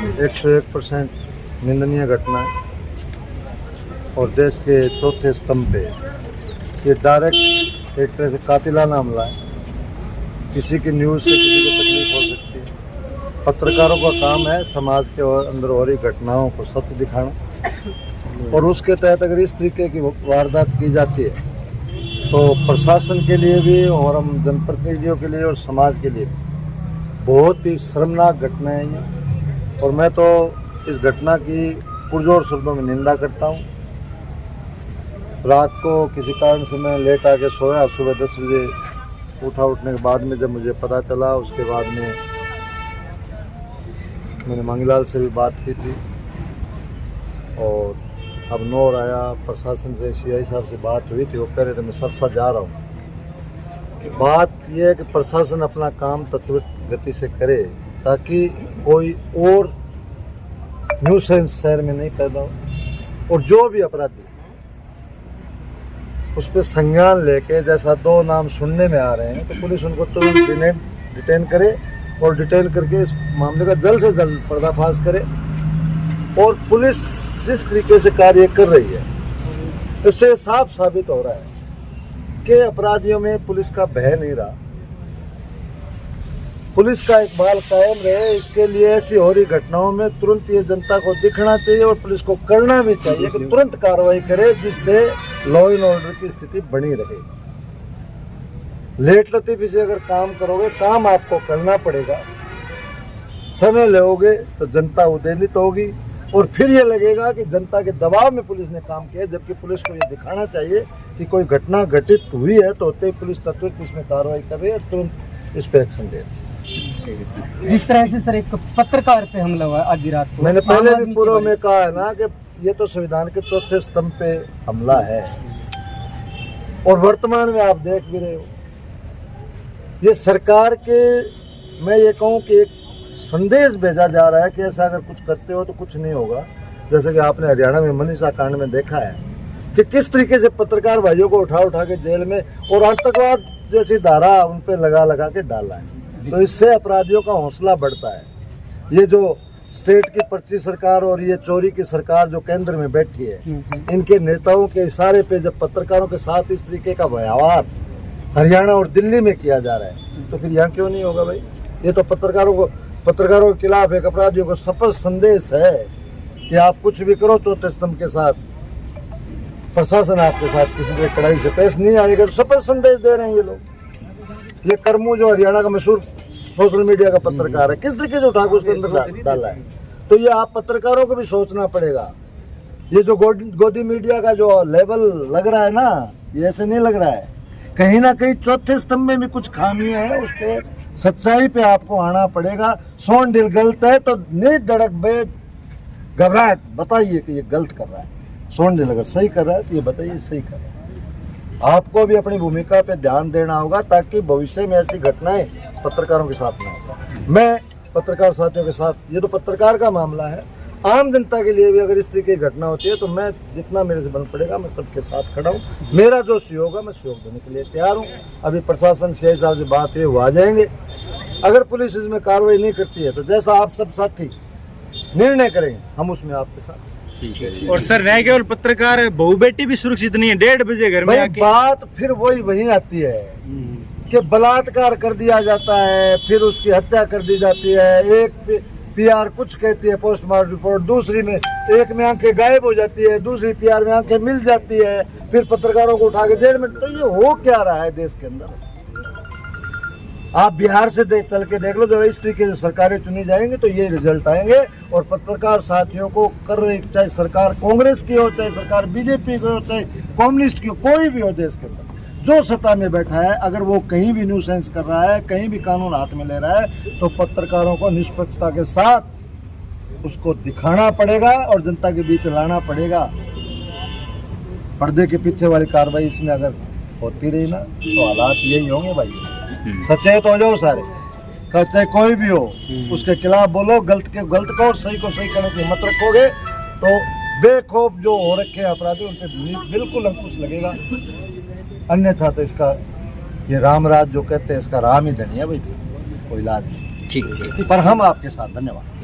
101% निंदनीय घटना है और देश के चौथे स्तंभ पे ये डायरेक्ट एक तरह से कातिलाना हमला है। किसी की न्यूज़ से किसी को तकलीफ हो सकती है। पत्रकारों का काम है समाज के अंदर हो रही घटनाओं को सच दिखाना, और उसके तहत अगर इस तरीके की वारदात की जाती है तो प्रशासन के लिए भी और हम जनप्रतिनिधियों के लिए और समाज के लिए बहुत ही शर्मनाक घटना है ये। और मैं तो इस घटना की पुरजोर शब्दों में निंदा करता हूँ। रात को किसी कारण से मैं लेट आके सोया, सुबह 10 बजे उठने के बाद में जब मुझे पता चला, उसके बाद में मैंने मांगीलाल से भी बात की थी और अब नौर आया, प्रशासन से सीआई साहब से बात हुई थी। वो कह रहे थे मैं सरसा जा रहा हूँ। बात यह है कि प्रशासन अपना काम त्वरित गति से करे ताकि कोई और न्यूसेंस शहर में नहीं पैदा हो, और जो भी अपराधी उस पर संज्ञान लेके, जैसा 2 नाम सुनने में आ रहे हैं, तो पुलिस उनको तुरंत डिटेन करे और डिटेन करके इस मामले का जल्द से जल्द पर्दाफाश करे। और पुलिस जिस तरीके से कार्य कर रही है इससे साफ साबित हो रहा है कि अपराधियों में पुलिस का भय नहीं रहा। पुलिस का इकबाल कायम रहे, इसके लिए ऐसी हो रही घटनाओं में तुरंत ये जनता को दिखना चाहिए और पुलिस को करना भी चाहिए कि तुरंत कार्रवाई करे, जिससे लॉ एंड ऑर्डर की स्थिति बनी रहे। लेट लतीफी से अगर काम करोगे, काम आपको करना पड़ेगा, समय लोगे तो जनता उद्वेलित होगी और फिर ये लगेगा कि जनता के दबाव में पुलिस ने काम किया, जबकि पुलिस को ये दिखाना चाहिए कि कोई घटना घटित हुई है तो होते ही पुलिस तुरंत इसमें कार्रवाई कर रही है, तुरंत इस पर एक्शन दे। जिस तरह से सर एक पत्रकार पे हमला हुआ आधी रात को, मैंने पहले भी पूर्व में कहा है ना कि ये तो संविधान के चौथे स्तंभ पे हमला है, और वर्तमान में आप देख भी रहे हो ये सरकार के, मैं ये कहूँ कि एक संदेश भेजा जा रहा है कि ऐसा अगर कुछ करते हो तो कुछ नहीं होगा। जैसे कि आपने हरियाणा में मनीषा कांड में देखा है कि किस तरीके से पत्रकार भाइयों को उठा के जेल में और आतंकवाद जैसी धारा उन पर लगा के डाला है। तो इससे अपराधियों का हौसला बढ़ता है। ये जो स्टेट की पर्ची सरकार और ये चोरी की सरकार जो केंद्र में बैठी है, इनके नेताओं के इशारे पे जब पत्रकारों के साथ इस तरीके का व्यवहार हरियाणा और दिल्ली में किया जा रहा है तो फिर यहाँ क्यों नहीं होगा भाई। ये तो पत्रकारों के खिलाफ एक अपराधियों को स्पष्ट संदेश है कि आप कुछ भी करो, चौथे स्तंभ के साथ प्रशासन आपके साथ किसी भी कड़ाई से पेश नहीं आएगा। तो स्पष्ट संदेश दे रहे हैं ये लोग। ये करमू जो हरियाणा का मशहूर सोशल मीडिया का पत्रकार है, किस तरीके से उठा के उसके अंदर डाला है। तो ये आप पत्रकारों को भी सोचना पड़ेगा। ये जो गोदी मीडिया का जो लेवल लग रहा है ना, ये ऐसे नहीं लग रहा है। कहीं ना कहीं चौथे स्तंभ में भी कुछ खामियां है, उस पर सच्चाई पे आपको आना पड़ेगा। सोन दिल गलत है तो निर्धड़क घबराहट बताइए कि ये गलत कर रहा है। सोन दिल अगर सही कर रहा है तो ये बताइए सही कर रहा है। आपको भी अपनी भूमिका पे ध्यान देना होगा ताकि भविष्य में ऐसी घटनाएं पत्रकारों के साथ ना हो। मैं पत्रकार साथियों के साथ, ये तो पत्रकार का मामला है, आम जनता के लिए भी अगर इस तरीके की घटना होती है तो मैं जितना मेरे से बन पड़ेगा मैं सबके साथ खड़ा हूँ। मेरा जो सहयोग है मैं सहयोग देने के लिए तैयार हूँ। अभी प्रशासन सीआई साहब से बात है, वो आ जाएंगे। अगर पुलिस इसमें कार्रवाई नहीं करती है तो जैसा आप सब साथी निर्णय करेंगे हम उसमें आपके साथ। और सर न केवल पत्रकार, बहू बेटी भी सुरक्षित नहीं है। 1:30 बजे घर में आके बात फिर वही आती है कि बलात्कार कर दिया जाता है, फिर उसकी हत्या कर दी जाती है। एक पीआर कुछ कहती है पोस्टमार्टम रिपोर्ट, दूसरी में एक में आंखें गायब हो जाती है, दूसरी पीआर में आंखें मिल जाती है, फिर पत्रकारों को उठा के जेल में। तो ये हो क्या रहा है देश के अंदर। आप बिहार से चल के देख लो, जब इस तरीके से सरकारें चुनी जाएंगी तो ये रिजल्ट आएंगे। और पत्रकार साथियों को कर रही, चाहे सरकार कांग्रेस की हो, चाहे सरकार बीजेपी की हो, चाहे कम्युनिस्ट की हो, कोई भी हो देश के अंदर जो सत्ता में बैठा है, अगर वो कहीं भी न्यूसेंस कर रहा है, कहीं भी कानून हाथ में ले रहा है, तो पत्रकारों को निष्पक्षता के साथ उसको दिखाना पड़ेगा और जनता के बीच लाना पड़ेगा। पर्दे के पीछे वाली कार्रवाई इसमें अगर होती रही ना तो हालात यही होंगे भाई। सचेत हो जाओ सारे, चाहे कोई भी हो, उसके खिलाफ बोलो, गलत को सही करने की हिम्मत रखोगे तो बेखौफ जो हो रखे अपराधी उन पर बिल्कुल अंकुश लगेगा। अन्यथा तो इसका ये रामराज जो कहते हैं, इसका राम ही धनी है भाई, कोई इलाज नहीं। ठीक, पर हम आपके साथ। धन्यवाद।